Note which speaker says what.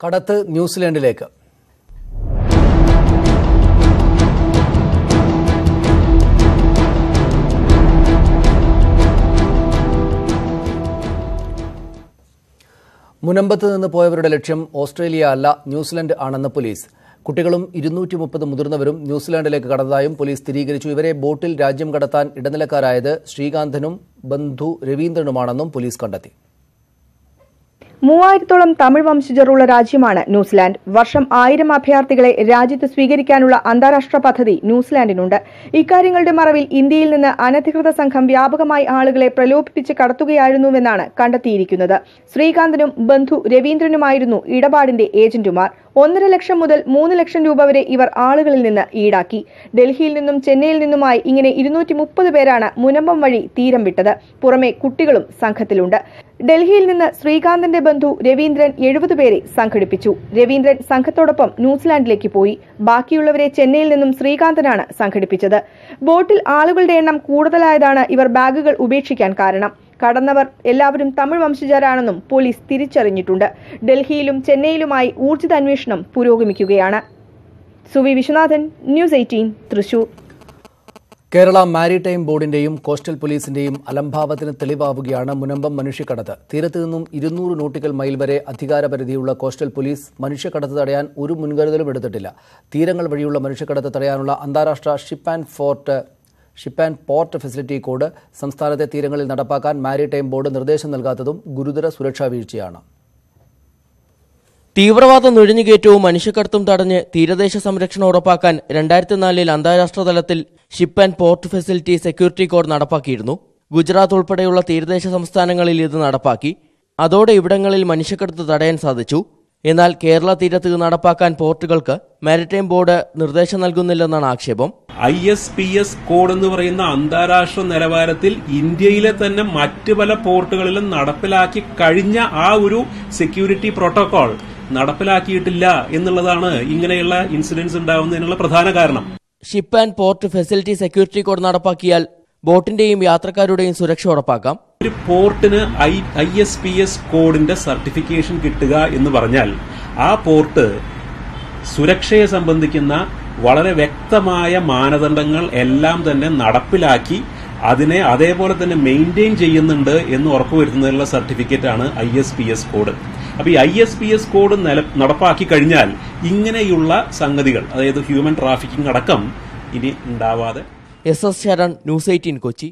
Speaker 1: കടത്ത് ന്യൂസിലൻഡിലേക്ക്. മുനമ്പത്ത് നിന്ന് പോയവരുടെ ലക്ഷ്യം ഓസ്ട്രേലിയ അല്ല, ന്യൂസിലൻഡ് ആണെന്ന് പോലീസ്. കുട്ടികളും 230 മുതിർന്നവരും ന്യൂസിലാൻഡിലേക്ക് കടന്നതായും പോലീസ് സ്ഥിരീകരിച്ചു. ഇവരെ ബോട്ടിൽ രാജ്യം കടത്താൻ ഇടനിലക്കാരായത് ശ്രീകാന്തനും ബന്ധു രവീന്ദ്രനുമാണെന്നും പോലീസ് കണ്ടെത്തി.
Speaker 2: 3000-ഓളം തമിഴ് വംശജരുള്ള രാജ്യമാണ് ന്യൂസിലാൻഡ്. വർഷം 1000 അഭയാർത്ഥികളെ രാജ്യത്ത് സ്വീകരിക്കാനുള്ള അന്താരാഷ്ട്ര പദ്ധതി ന്യൂസിലാൻഡിനുണ്ട്. ഇക്കാര്യങ്ങളുടെ മറവിൽ ഇന്ത്യയിൽ നിന്ന് അനധികൃത സംഘം വ്യാപകമായി ആളുകളെ പ്രലോഭിപ്പിച്ച് കടത്തുകയായിരുന്നുവെന്നാണ് കണ്ടെത്തിയിരിക്കുന്നത്. ശ്രീകാന്തനും ബന്ധു രവീന്ദ്രനുമായിരുന്നു ഇടപാടിന്റെ ഏജന്റുമാർ. 1.5 ലക്ഷം മുതൽ 3 ലക്ഷം രൂപ വരെ ഇവർ ആളുകളിൽ നിന്ന് ഈടാക്കി. ഡൽഹിയിൽ നിന്നും ചെന്നൈയിൽ നിന്നുമായി ഇങ്ങനെ 230 പേരാണ് മുനമ്പം വഴി തീരം വിട്ടത്. പുറമെ കുട്ടികളും സംഘത്തിലുണ്ട്. ഡൽഹിയിൽ നിന്ന് ശ്രീകാന്തന്റെ ബന്ധു രവീന്ദ്രൻ 70 പേരെ സംഘടിപ്പിച്ചു. രവീന്ദ്രൻ സംഘത്തോടൊപ്പം ന്യൂസിലാൻഡിലേക്ക് പോയി. ബാക്കിയുള്ളവരെ ചെന്നൈയിൽ നിന്നും ശ്രീകാന്തനാണ് സംഘടിപ്പിച്ചത്. ബോട്ടിൽ ആളുകളുടെ എണ്ണം കൂടുതലായതാണ് ഇവർ ബാഗുകൾ ഉപേക്ഷിക്കാൻ കാരണം. കടന്നവർ എല്ലാവരും തമിഴ് വംശജരാണെന്നും പോലീസ് തിരിച്ചറിഞ്ഞിട്ടുണ്ട്. ഡൽഹിയിലും ചെന്നൈയിലുമായി ഊർജിത അന്വേഷണം പുരോഗമിക്കുകയാണ്. സുവി വിശ്വനാഥൻ, ന്യൂസ് 18, തൃശൂർ.
Speaker 1: കേരള മാരിടൈം ബോർഡിന്റെയും കോസ്റ്റൽ പോലീസിന്റെയും അലംഭാവത്തിന് തെളിവാവുകയാണ് മുനമ്പം മനുഷ്യക്കടത്ത്. തീരത്ത് നിന്നും 200 നോട്ടിക്കൽ മൈൽ വരെ അധികാരപരിധിയുള്ള കോസ്റ്റൽ പോലീസ് മനുഷ്യക്കടത്ത് തടയാൻ ഒരു മുൻകരുതലും എടുത്തിട്ടില്ല. തീരങ്ങൾ വഴിയുള്ള മനുഷ്യക്കടത്ത് തടയാനുള്ള അന്താരാഷ്ട്ര ship and port facility code സംസ്ഥാനത്തെ തീരങ്ങളിൽ നടപ്പാക്കാൻ മാരിടൈം ബോർഡ് നിർദ്ദേശം നൽകാത്തതും ഗുരുതര സുരക്ഷാ വീഴ്ചയാണ്.
Speaker 3: തീവ്രവാദ നുഴഞ്ഞുകയറ്റവും മനുഷ്യക്കടത്തും തടഞ്ഞ് തീരദേശ സംരക്ഷണം ഉറപ്പാക്കാൻ 2004 അന്താരാഷ്ട്ര തലത്തിൽ ship and port facility security code നടപ്പാക്കിയിരുന്നു. ഗുജറാത്ത് ഉൾപ്പെടെയുള്ള തീരദേശ സംസ്ഥാനങ്ങളിൽ ഇത് നടപ്പാക്കി. അതോടെ ഇവിടങ്ങളിൽ മനുഷ്യക്കടത്ത് തടയാൻ സാധിച്ചു. എന്നാൽ കേരള തീരത്ത് നടപ്പാക്കാൻ പോർട്ടുകൾക്ക് മാരിടൈം ബോർഡ് നിർദ്ദേശം നൽകുന്നില്ലെന്നാണ് ആക്ഷേപം.
Speaker 4: ISPS കോഡ് എന്ന് പറയുന്ന അന്താരാഷ്ട്ര നിലവാരത്തിൽ ഇന്ത്യയിലെ തന്നെ മറ്റ് പല പോർട്ടുകളിലും നടപ്പിലാക്കി കഴിഞ്ഞ ആ ഒരു സെക്യൂരിറ്റി പ്രോട്ടോകോൾ നടപ്പിലാക്കിയിട്ടില്ല എന്നുള്ളതാണ് ഇങ്ങനെയുള്ള ഇൻസിഡന്റ്സ് ഉണ്ടാവുന്നതിനുള്ള പ്രധാന കാരണം.
Speaker 3: Ship and port facility security code നടപ്പാക്കിയാൽ ബോട്ടിന്റെയും യാത്രക്കാരുടെയും സുരക്ഷ ഉറപ്പാക്കാം.
Speaker 4: ഒരു പോർട്ടിന് ISPS കോഡിന്റെ സർട്ടിഫിക്കേഷൻ കിട്ടുക എന്ന് പറഞ്ഞാൽ ആ പോർട്ട് സുരക്ഷയെ സംബന്ധിക്കുന്ന വളരെ വ്യക്തമായ മാനദണ്ഡങ്ങൾ എല്ലാം തന്നെ നടപ്പിലാക്കി അതിനെ അതേപോലെ തന്നെ മെയിൻറ്റെയിൻ ചെയ്യുന്നുണ്ട് എന്ന് ഉറപ്പുവരുത്തുന്നതിനുള്ള സർട്ടിഫിക്കറ്റാണ് ISPS കോഡ്. അപ്പൊ ഈ ISPS കോഡ് നടപ്പാക്കി കഴിഞ്ഞാൽ ഇങ്ങനെയുള്ള സംഗതികൾ, അതായത് ഹ്യൂമൻ ട്രാഫിക്കിംഗ് അടക്കം ഇനി ഉണ്ടാവാതെ.
Speaker 3: SS Sharan, news 18, Kochi.